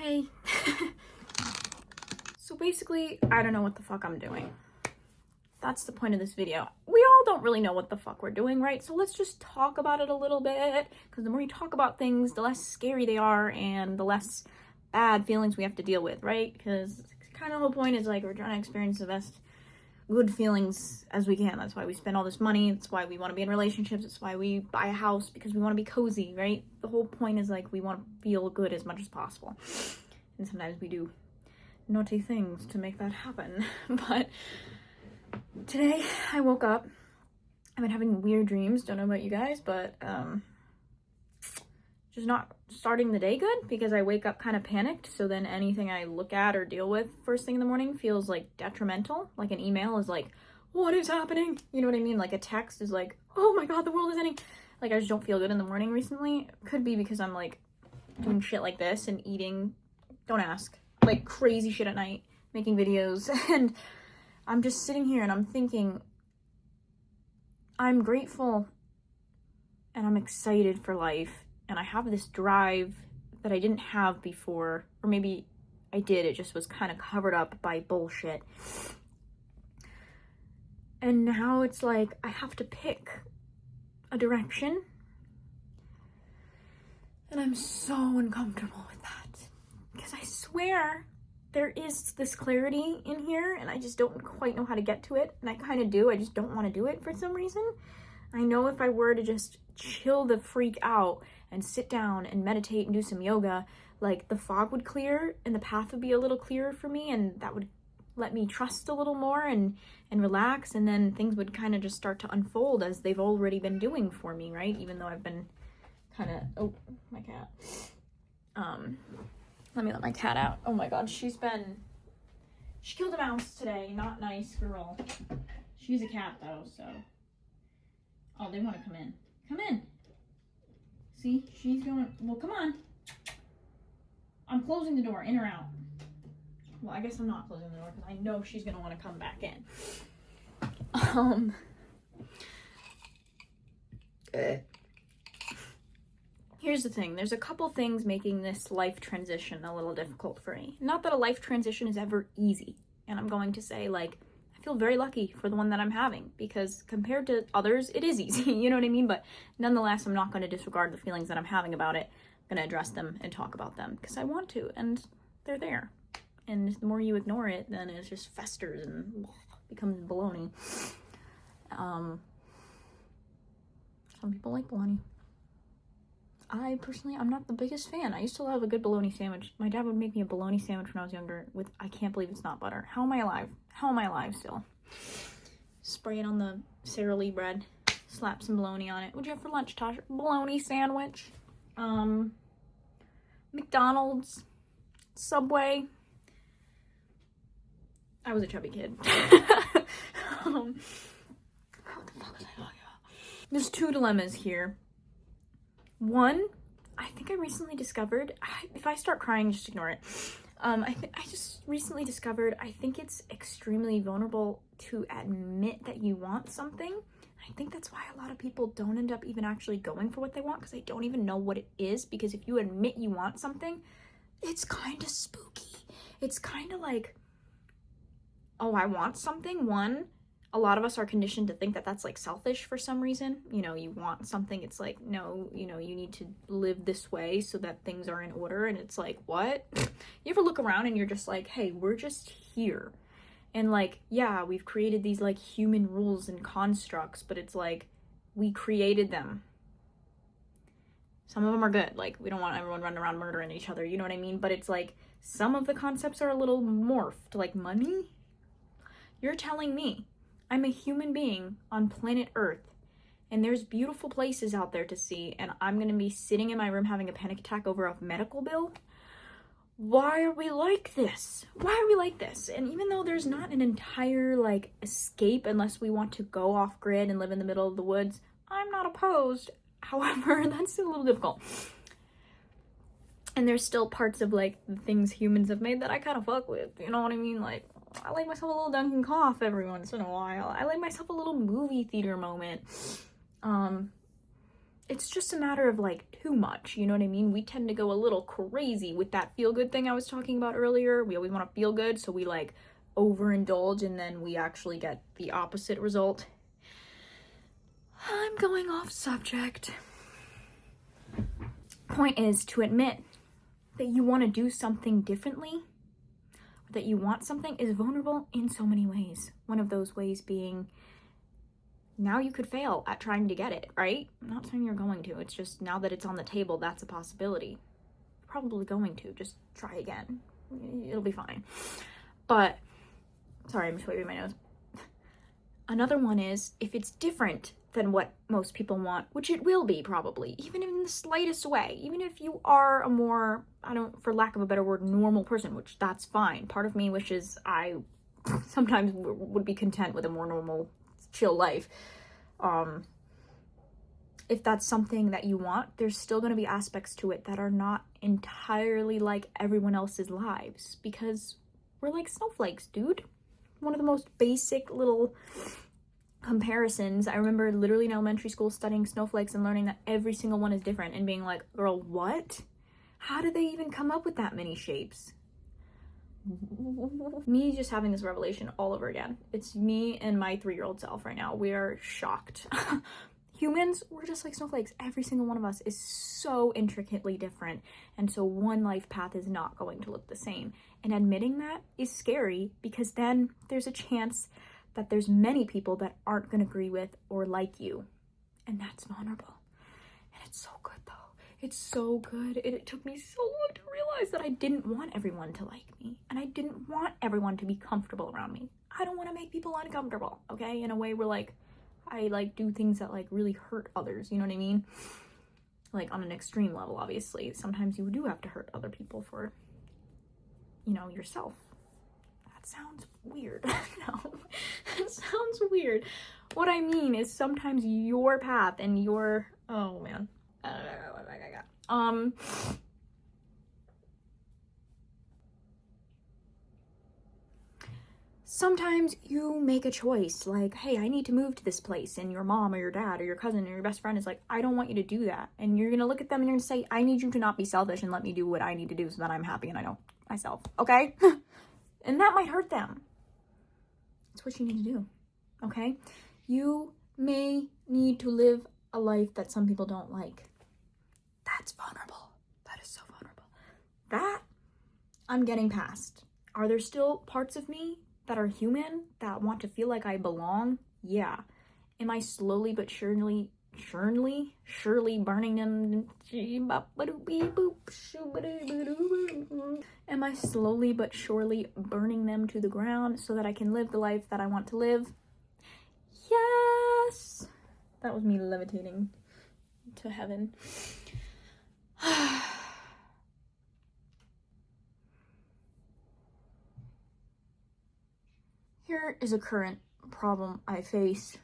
Hey. So basically, I don't know what the fuck I'm doing. That's the point of this video. We all don't really know what the fuck we're doing, right? So let's just talk about it a little bit, because the more you talk about things, the less scary they are and the less bad feelings we have to deal with, right? Because kind of the whole point is like we're trying to experience the best good feelings as we can. That's why we spend all this money. That's why we want to be in relationships. That's why we buy a house, because we want to be cozy, right? The whole point is like we want to feel good as much as possible. And sometimes we do naughty things to make that happen. But today I woke up. I've been having weird dreams. Don't know about you guys, but just not starting the day good, because I wake up kind of panicked. So then anything I look at or deal with first thing in the morning feels like detrimental. Like an email is like, what is happening? You know what I mean? Like a text is like, oh my god, the world is ending. Like I just don't feel good in the morning recently. Could be because I'm like doing shit like this and eating, don't ask, like crazy shit at night, making videos. And I'm just sitting here and I'm thinking, I'm grateful and I'm excited for life. And I have this drive that I didn't have before, or maybe I did, it just was kind of covered up by bullshit. And now it's like I have to pick a direction. And I'm so uncomfortable with that. Because I swear there is this clarity in here and I just don't quite know how to get to it. And I kind of do, I just don't want to do it for some reason. I know if I were to just chill the freak out and sit down and meditate and do some yoga, like the fog would clear and the path would be a little clearer for me, and that would let me trust a little more and relax, and then things would kind of just start to unfold as they've already been doing for me, right? Even though I've been kind of, oh, my cat. Let me let my cat out. Oh my god, she killed a mouse today. Not nice girl. She's a cat though, so. Oh, they want to come in. Come in. See, she's going, well, come on. I'm closing the door, in or out. Well, I guess I'm not closing the door because I know she's going to want to come back in. Here's the thing. There's a couple things making this life transition a little difficult for me. Not that a life transition is ever easy. And I'm going to say, like, I feel very lucky for the one that I'm having, because compared to others, it is easy. You know what I mean? But nonetheless, I'm not going to disregard the feelings that I'm having about it. I'm going to address them and talk about them because I want to, and they're there. And the more you ignore it, then it just festers and becomes baloney. Some people like bologna. I personally, I'm not the biggest fan. I used to love a good bologna sandwich. My dad would make me a bologna sandwich when I was younger with, I can't believe it's not butter. How am I alive? How am I alive still? Spray it on the Sara Lee bread. Slap some bologna on it. What'd you have for lunch, Tasha? Bologna sandwich. McDonald's. Subway. I was a chubby kid. What the fuck was I talking about? There's two dilemmas here. One, I think I recently discovered, if I start crying, just ignore it. I just recently discovered, I think it's extremely vulnerable to admit that you want something. I think that's why a lot of people don't end up even actually going for what they want, because they don't even know what it is. Because if you admit you want something, it's kind of spooky. It's kind of like, oh, I want something. One, a lot of us are conditioned to think that that's like selfish for some reason. You know, you want something, it's like, no, you know, you need to live this way so that things are in order. And it's like, what? You ever look around and you're just like, hey, we're just here. And like, yeah, we've created these like human rules and constructs, but it's like, we created them. Some of them are good. Like, we don't want everyone running around murdering each other, you know what I mean? But it's like, some of the concepts are a little morphed. Like money? You're telling me I'm a human being on planet Earth, and there's beautiful places out there to see, and I'm gonna be sitting in my room having a panic attack over a medical bill? Why are we like this? Why are we like this? And even though there's not an entire, like, escape unless we want to go off grid and live in the middle of the woods, I'm not opposed. However, that's a little difficult. And there's still parts of, like, the things humans have made that I kind of fuck with, you know what I mean? Like, I like myself a little Dunkin' Cough every once in a while. I like myself a little movie theater moment. it's just a matter of like too much, you know what I mean? We tend to go a little crazy with that feel good thing I was talking about earlier. We always want to feel good, so we like overindulge and then we actually get the opposite result. I'm going off subject. Point is to admit that you want to do something differently, or that you want something, is vulnerable in so many ways. One of those ways being, now you could fail at trying to get it, right? I'm not saying you're going to, it's just now that it's on the table, that's a possibility. You're probably going to, just try again. It'll be fine. But, sorry, I'm just waving my nose. Another one is, if it's different than what most people want, which it will be probably, even in the slightest way, even if you are a more, for lack of a better word, normal person, which that's fine. Part of me wishes I sometimes would be content with a more normal, chill life. If that's something that you want, there's still going to be aspects to it that are not entirely like everyone else's lives, because we're like snowflakes, dude. One of the most basic little comparisons, I remember literally in elementary school studying snowflakes and learning that every single one is different and being like, girl, what? How did they even come up with that many shapes? Me just having this revelation all over again. It's me and my 3-year-old self right now. We are shocked. Humans, we're just like snowflakes. Every single one of us is so intricately different. And so one life path is not going to look the same. And admitting that is scary, because then there's a chance that there's many people that aren't going to agree with or like you. And that's vulnerable. And it's so good though. It's so good. It took me so long to realize that I didn't want everyone to like me. And I didn't want everyone to be comfortable around me. I don't want to make people uncomfortable, okay? In a way where like, I like do things that like really hurt others, you know what I mean? Like on an extreme level, obviously. Sometimes you do have to hurt other people for, you know, yourself. That sounds weird. No, that sounds weird. What I mean is sometimes your path and your, oh man. Sometimes you make a choice, like, hey, I need to move to this place, and your mom or your dad or your cousin or your best friend is like, I don't want you to do that. And you're gonna look at them and you're gonna say, I need you to not be selfish and let me do what I need to do so that I'm happy and I know myself, okay? And that might hurt them. That's what you need to do, okay? You may need to live a life that some people don't like. That's vulnerable. That is so vulnerable. That I'm getting past. Are there still parts of me that are human, that want to feel like I belong? Yeah. Am I slowly but surely burning them? Am I slowly but surely burning them to the ground so that I can live the life that I want to live? Yes! That was me levitating to heaven. Here is a current problem I face.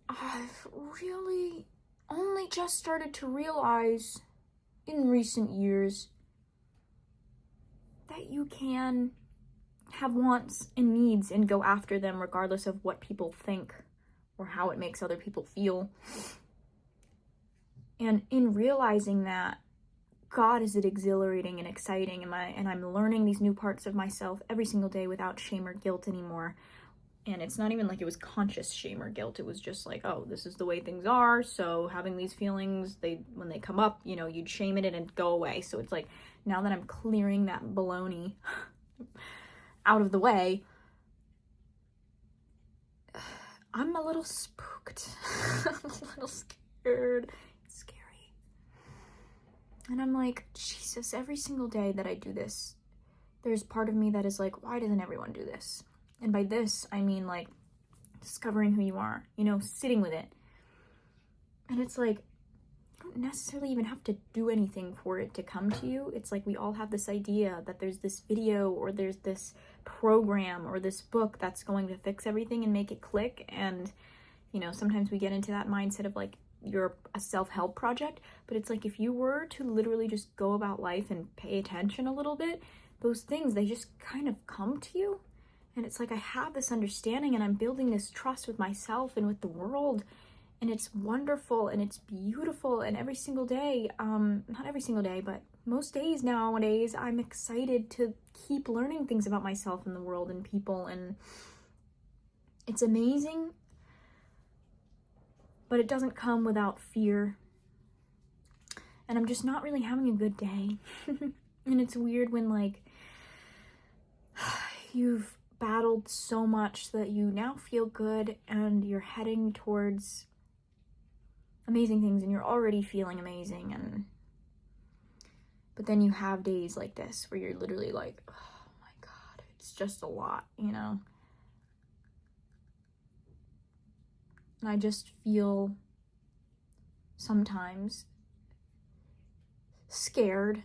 I've really only just started to realize in recent years that you can have wants and needs and go after them regardless of what people think or how it makes other people feel. And in realizing that, God, is it exhilarating and exciting, and I'm learning these new parts of myself every single day without shame or guilt anymore. And it's not even like it was conscious shame or guilt. It was just like, oh, this is the way things are. So having these feelings, when they come up, you know, you'd shame it and it'd go away. So it's like, now that I'm clearing that baloney out of the way, I'm a little spooked. I'm a little scared. It's scary. And I'm like, Jesus, every single day that I do this, there's part of me that is like, why doesn't everyone do this? And by this, I mean like discovering who you are, you know, sitting with it. And it's like, you don't necessarily even have to do anything for it to come to you. It's like we all have this idea that there's this video or there's this program or this book that's going to fix everything and make it click. And, you know, sometimes we get into that mindset of like, you're a self-help project, but it's like if you were to literally just go about life and pay attention a little bit, those things, they just kind of come to you. And it's like I have this understanding and I'm building this trust with myself and with the world, and it's wonderful and it's beautiful, and every single day, not every single day, but most days nowadays, I'm excited to keep learning things about myself and the world and people, and it's amazing, but it doesn't come without fear. And I'm just not really having a good day. And it's weird when, like, you've battled so much that you now feel good and you're heading towards amazing things and you're already feeling amazing, and but then you have days like this where you're literally like, oh my god, it's just a lot, you know? And I just feel sometimes scared,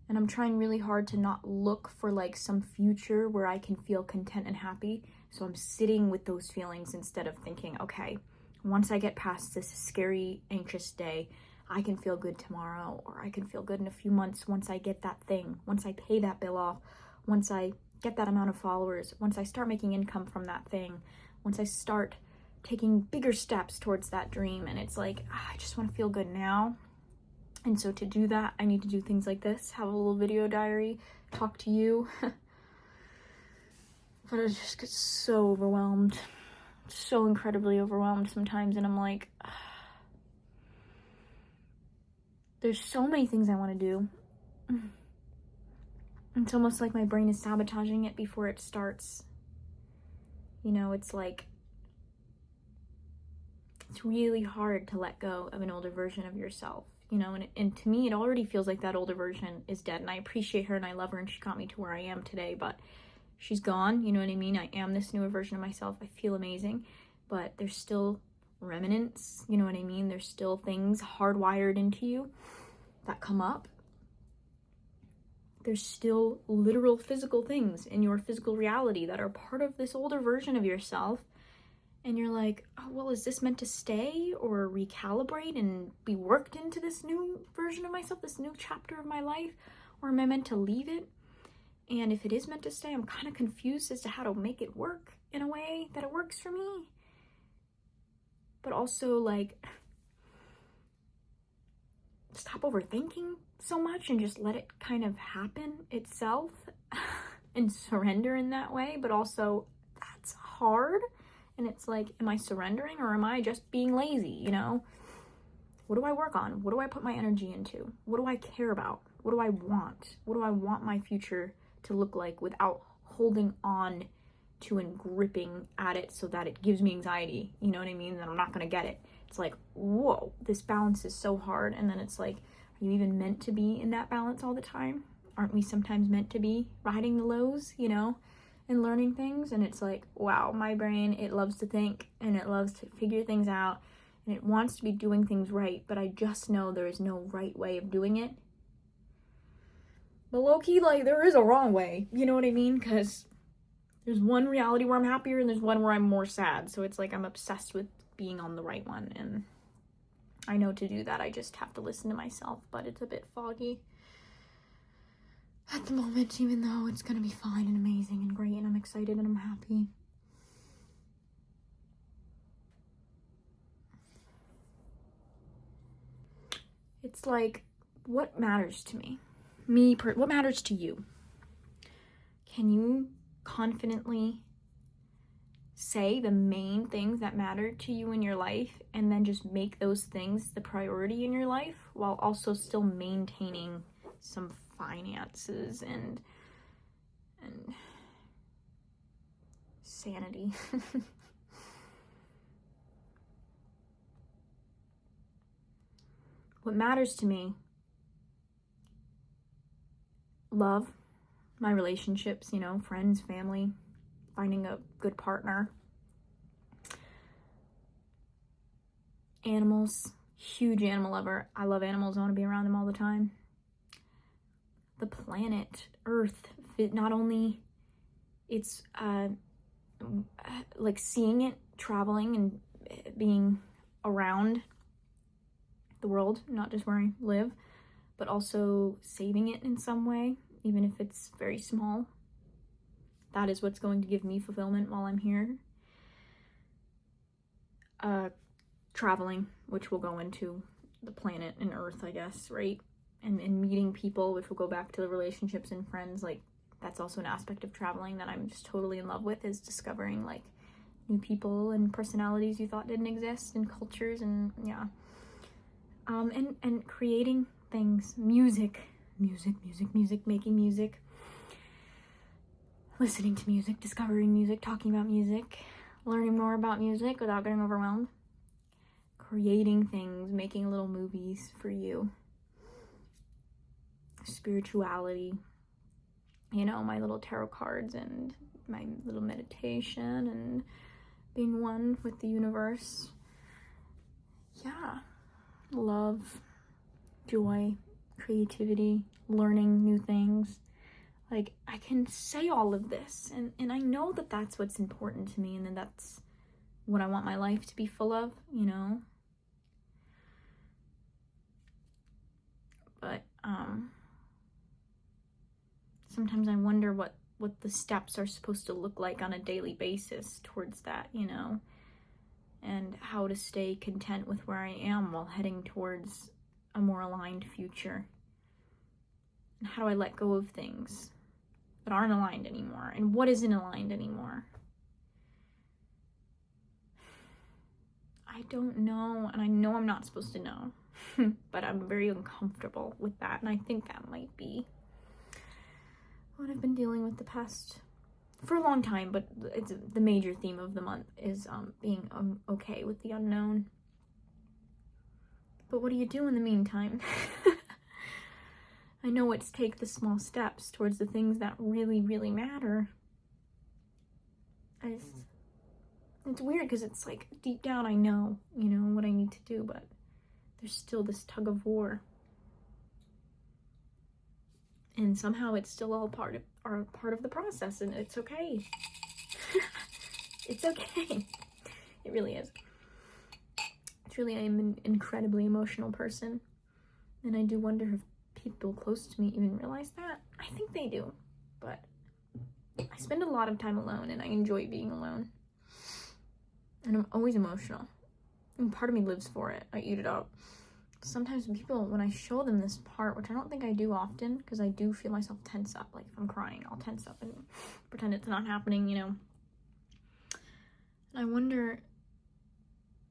and I'm trying really hard to not look for like some future where I can feel content and happy. So I'm sitting with those feelings instead of thinking, okay, once I get past this scary, anxious day, I can feel good tomorrow, or I can feel good in a few months once I get that thing, once I pay that bill off, once I get that amount of followers, once I start making income from that thing, once I start taking bigger steps towards that dream. And it's like, I just want to feel good now. And so to do that, I need to do things like this, have a little video diary, talk to you. But I just get so overwhelmed, so incredibly overwhelmed sometimes, and I'm like, there's so many things I want to do. It's almost like my brain is sabotaging it before it starts. You know, it's like, it's really hard to let go of an older version of yourself, you know, and to me, it already feels like that older version is dead, and I appreciate her and I love her and she got me to where I am today, but she's gone, you know what I mean? I am this newer version of myself. I feel amazing, but there's still remnants, you know what I mean? There's still things hardwired into you that come up. There's still literal physical things in your physical reality that are part of this older version of yourself. And you're like, oh, well, is this meant to stay or recalibrate and be worked into this new version of myself, this new chapter of my life? Or am I meant to leave it? And if it is meant to stay, I'm kind of confused as to how to make it work in a way that it works for me. But also, like, stop overthinking so much and just let it kind of happen itself and surrender in that way. But also, that's hard. And it's like, am I surrendering or am I just being lazy, you know? What do I work on? What do I put my energy into? What do I care about? What do I want? What do I want my future to look like without holding on to and gripping at it so that it gives me anxiety, you know what I mean? That I'm not gonna get it. It's like, whoa, this balance is so hard. And then it's like, are you even meant to be in that balance all the time? Aren't we sometimes meant to be riding the lows, you know, and learning things? And it's like, wow, my brain, it loves to think and it loves to figure things out and it wants to be doing things right, but I just know there is no right way of doing it. But low-key, like, there is a wrong way, you know what I mean? Because there's one reality where I'm happier and there's one where I'm more sad. So it's like I'm obsessed with being on the right one. And I know to do that, I just have to listen to myself. But it's a bit foggy at the moment, even though it's going to be fine and amazing and great. And I'm excited and I'm happy. It's like, what matters to me? What matters to you? Can you confidently say the main things that matter to you in your life and then just make those things the priority in your life while also still maintaining some finances and sanity? What matters to me: love, my relationships, you know, friends, family, finding a good partner. Animals, huge animal lover. I love animals. I want to be around them all the time. The planet, Earth, not only it's like seeing it, traveling and being around the world, not just where I live, but also saving it in some way, even if it's very small. That is what's going to give me fulfillment while I'm here. traveling, which will go into the planet and Earth, I guess, right? And meeting people, which will go back to the relationships and friends. Like, that's also an aspect of traveling that I'm just totally in love with, is discovering like new people and personalities you thought didn't exist, and cultures, and yeah. And creating things, music, making music, listening to music, discovering music, talking about music, learning more about music without getting overwhelmed, creating things, making little movies for you, spirituality, you know, my little tarot cards and my little meditation and being one with the universe. Yeah. Love, joy, creativity, learning new things. Like, I can say all of this, and I know that that's what's important to me, and then that's what I want my life to be full of, you know? But, sometimes I wonder what the steps are supposed to look like on a daily basis towards that, you know? And how to stay content with where I am while heading towards a more aligned future. And how do I let go of things that aren't aligned anymore? And what isn't aligned anymore? I don't know, and I know I'm not supposed to know. But I'm very uncomfortable with that, and I think that might be what I've been dealing with the past for a long time, but it's the major theme of the month is being okay with the unknown. But what do you do in the meantime? I know it's take the small steps towards the things that really, really matter. It's weird because it's like deep down I know, you know, what I need to do, but there's still this tug of war. And somehow it's still all part of the process, and it's okay. It's okay. It really is. Truly, I am an incredibly emotional person, and I do wonder if people close to me even realize that. I think they do, but I spend a lot of time alone, and I enjoy being alone. And I'm always emotional, and part of me lives for it. I eat it up. Sometimes people, when I show them this part, which I don't think I do often, because I do feel myself tense up. Like, if I'm crying, I'll tense up and pretend it's not happening, you know. And I wonder,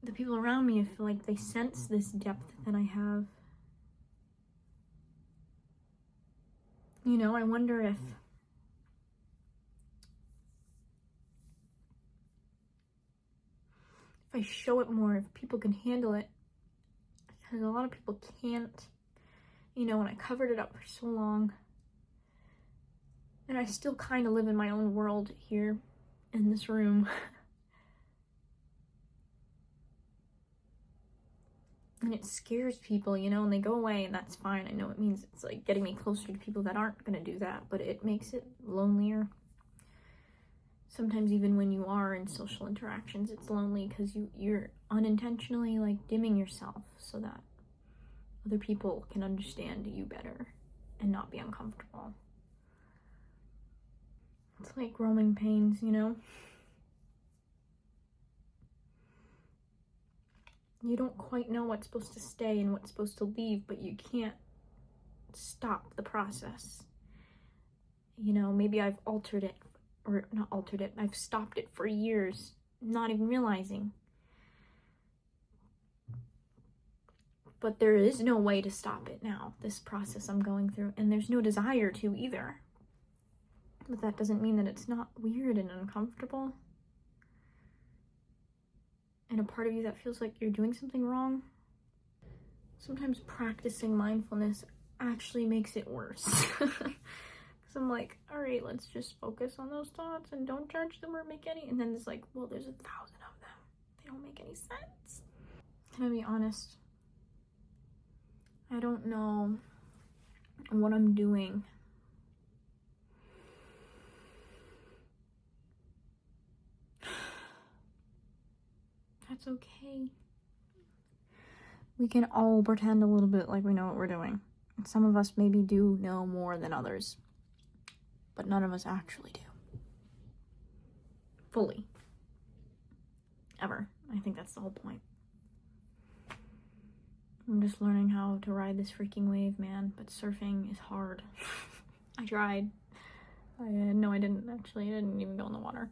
the people around me, I feel like they sense this depth that I have. You know, I wonder if I show it more, if people can handle it. Because a lot of people can't, you know, and I covered it up for so long. And I still kind of live in my own world here in this room. And it scares people, you know, and they go away, and that's fine. I know it means it's like getting me closer to people that aren't going to do that, but it makes it lonelier. Sometimes even when you are in social interactions, it's lonely because you're unintentionally like dimming yourself so that other people can understand you better and not be uncomfortable. It's like growing pains, you know? You don't quite know what's supposed to stay and what's supposed to leave, but you can't stop the process. You know, maybe I've altered it, or not altered it, I've stopped it for years, not even realizing. But there is no way to stop it now, this process I'm going through, and there's no desire to either. But that doesn't mean that it's not weird and uncomfortable. And a part of you that feels like you're doing something wrong. Sometimes practicing mindfulness actually makes it worse. Because I'm like, all right, let's just focus on those thoughts and don't judge them or make any. And then it's like, well, there's 1,000 of them. They don't make any sense. Can I be honest? I don't know what I'm doing. That's okay. We can all pretend a little bit like we know what we're doing. And some of us maybe do know more than others, but none of us actually do. Fully. Ever. I think that's the whole point. I'm just learning how to ride this freaking wave, man, but surfing is hard. I tried. No, I didn't actually. I didn't even go in the water.